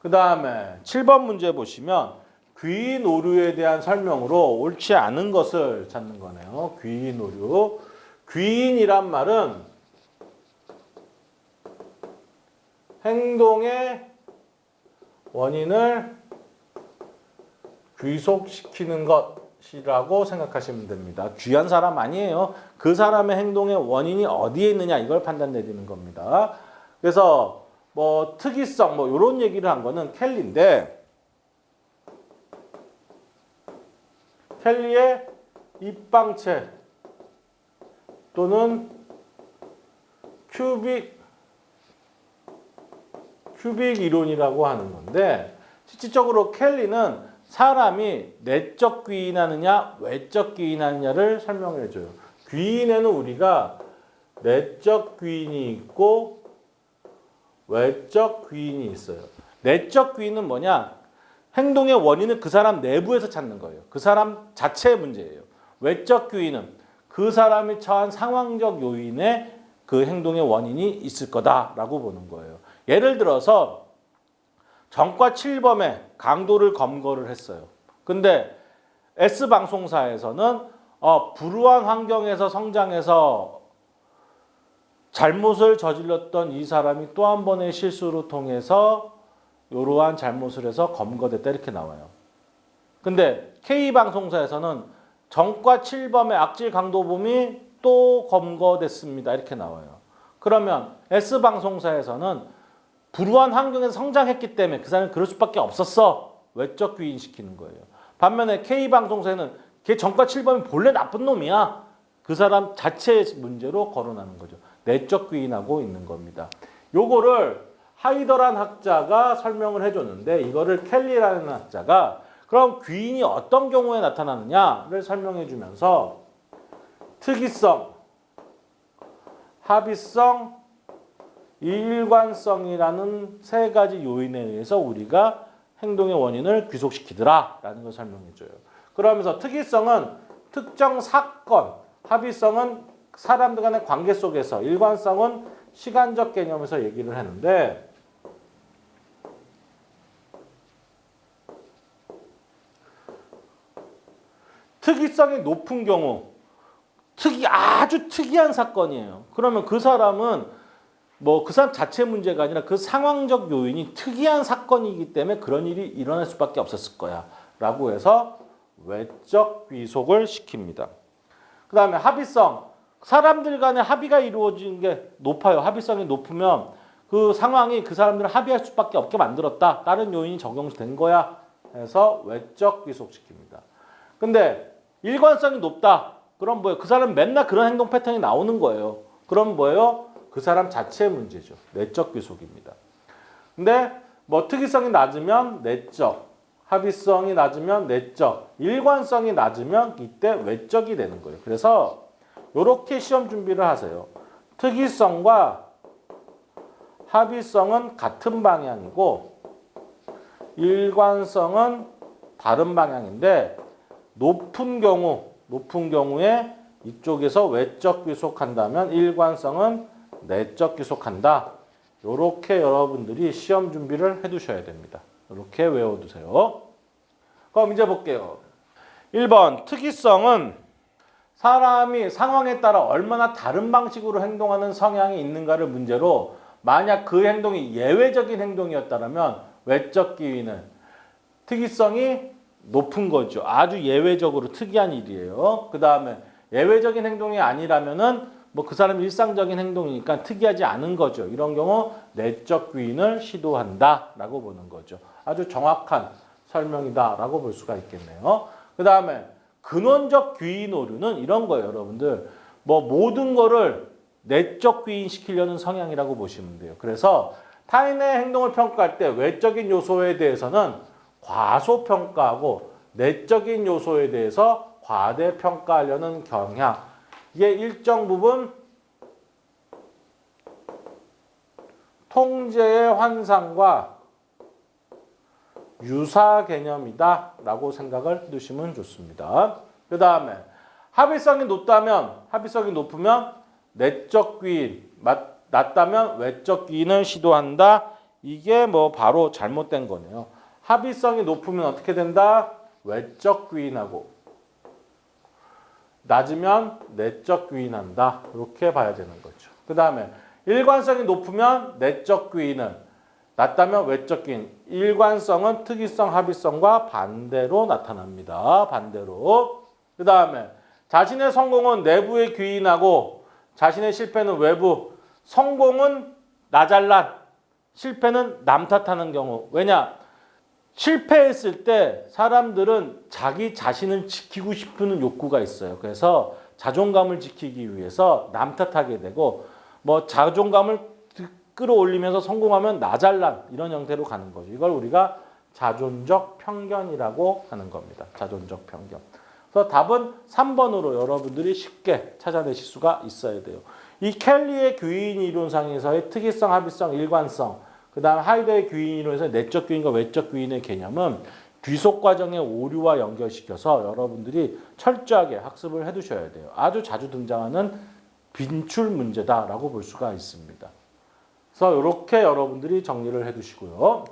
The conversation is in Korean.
그 다음에 7번 문제 보시면 귀인 오류에 대한 설명으로 옳지 않은 것을 찾는 거네요. 귀인 오류. 귀인이란 말은 행동의 원인을 귀속시키는 것이라고 생각하시면 됩니다. 귀한 사람 아니에요. 그 사람의 행동의 원인이 어디에 있느냐 이걸 판단내리는 겁니다. 그래서 뭐 특이성 뭐 이런 얘기를 한 거는 켈리인데 켈리의 입방체 또는 큐빅 이론이라고 하는 건데 실질적으로 켈리는 사람이 내적 귀인하느냐 외적 귀인하느냐를 설명을 해줘요. 귀인에는 우리가 내적 귀인이 있고 외적 귀인이 있어요. 내적 귀인은 뭐냐? 행동의 원인은 그 사람 내부에서 찾는 거예요. 그 사람 자체의 문제예요. 외적 귀인은 그 사람이 처한 상황적 요인에 그 행동의 원인이 있을 거다라고 보는 거예요. 예를 들어서 전과 7범에 강도를 검거를 했어요. 근데 S방송사에서는 불우한 환경에서 성장해서 잘못을 저질렀던 이 사람이 또 한 번의 실수로 통해서 이러한 잘못을 해서 검거됐다 이렇게 나와요. 근데 K방송사에서는 전과 7범의 악질 강도범이 또 검거됐습니다 이렇게 나와요. 그러면 S방송사에서는 불우한 환경에서 성장했기 때문에 그 사람은 그럴 수밖에 없었어. 외적 귀인시키는 거예요. 반면에 K방송사에는 걔 전과 7범이 본래 나쁜 놈이야. 그 사람 자체의 문제로 거론하는 거죠. 내적 귀인하고 있는 겁니다. 요거를 하이더란 학자가 설명을 해줬는데 이거를 켈리라는 학자가 그럼 귀인이 어떤 경우에 나타나느냐를 설명해 주면서 특이성, 합의성, 일관성이라는 세 가지 요인에 의해서 우리가 행동의 원인을 귀속시키더라라는 걸 설명해줘요. 그러면서 특이성은 특정 사건, 합의성은 사람들 간의 관계 속에서, 일관성은 시간적 개념에서 얘기를 하는데 특이성이 높은 경우, 아주 특이한 사건이에요. 그러면 그 사람은 뭐 그 사람 자체 문제가 아니라 그 상황적 요인이 특이한 사건이기 때문에 그런 일이 일어날 수밖에 없었을 거야 라고 해서 외적 귀속을 시킵니다. 그 다음에 합의성, 사람들 간의 합의가 이루어지는 게 높아요. 합의성이 높으면 그 상황이 그 사람들을 합의할 수밖에 없게 만들었다. 다른 요인이 적용된 거야 해서 외적 귀속시킵니다. 근데 일관성이 높다. 그럼 뭐예요? 그 사람 맨날 그런 행동 패턴이 나오는 거예요. 그럼 뭐예요? 그 사람 자체의 문제죠. 내적 귀속입니다. 근데 뭐 특이성이 낮으면 내적, 합의성이 낮으면 내적, 일관성이 낮으면 이때 외적이 되는 거예요. 그래서 이렇게 시험 준비를 하세요. 특이성과 합의성은 같은 방향이고 일관성은 다른 방향인데 높은 경우에 이쪽에서 외적 귀속한다면 일관성은 내적 귀속한다. 이렇게 여러분들이 시험 준비를 해두셔야 됩니다. 이렇게 외워두세요. 그럼 이제 볼게요. 1번 특이성은 사람이 상황에 따라 얼마나 다른 방식으로 행동하는 성향이 있는가를 문제로 만약 그 행동이 예외적인 행동이었다면 외적 기위는 특이성이 높은 거죠. 아주 예외적으로 특이한 일이에요. 그 다음에 예외적인 행동이 아니라면은 뭐 그 사람 일상적인 행동이니까 특이하지 않은 거죠. 이런 경우 내적 귀인을 시도한다라고 보는 거죠. 아주 정확한 설명이다라고 볼 수가 있겠네요. 그 다음에 근원적 귀인 오류는 이런 거예요, 여러분들. 뭐 모든 거를 내적 귀인 시키려는 성향이라고 보시면 돼요. 그래서 타인의 행동을 평가할 때 외적인 요소에 대해서는 과소평가하고 내적인 요소에 대해서 과대평가하려는 경향. 이게 일정 부분 통제의 환상과 유사 개념이다 라고 생각을 해두시면 좋습니다. 그 다음에 합의성이 높으면 내적 귀인, 낮다면 외적 귀인을 시도한다. 이게 뭐 바로 잘못된 거네요. 합의성이 높으면 어떻게 된다? 외적 귀인하고 낮으면 내적 귀인한다. 이렇게 봐야 되는 거죠. 그 다음에 일관성이 높으면 내적 귀인은 낮다면 외적 귀인. 일관성은 특이성, 합의성과 반대로 나타납니다. 반대로. 그 다음에 자신의 성공은 내부에 귀인하고 자신의 실패는 외부. 성공은 나 잘난, 실패는 남 탓하는 경우. 왜냐? 실패했을 때 사람들은 자기 자신을 지키고 싶은 욕구가 있어요. 그래서 자존감을 지키기 위해서 남 탓하게 되고 뭐 자존감을 끌어올리면서 성공하면 나 잘난 이런 형태로 가는 거죠. 이걸 우리가 자존적 편견이라고 하는 겁니다. 자존적 편견. 그래서 답은 3번으로 여러분들이 쉽게 찾아내실 수가 있어야 돼요. 이 켈리의 귀인 이론상에서의 특이성, 합의성, 일관성, 그 다음 하이더의 귀인 이론에서 내적 귀인과 외적 귀인의 개념은 귀속 과정의 오류와 연결시켜서 여러분들이 철저하게 학습을 해두셔야 돼요. 아주 자주 등장하는 빈출 문제다라고 볼 수가 있습니다. 그래서 이렇게 여러분들이 정리를 해두시고요.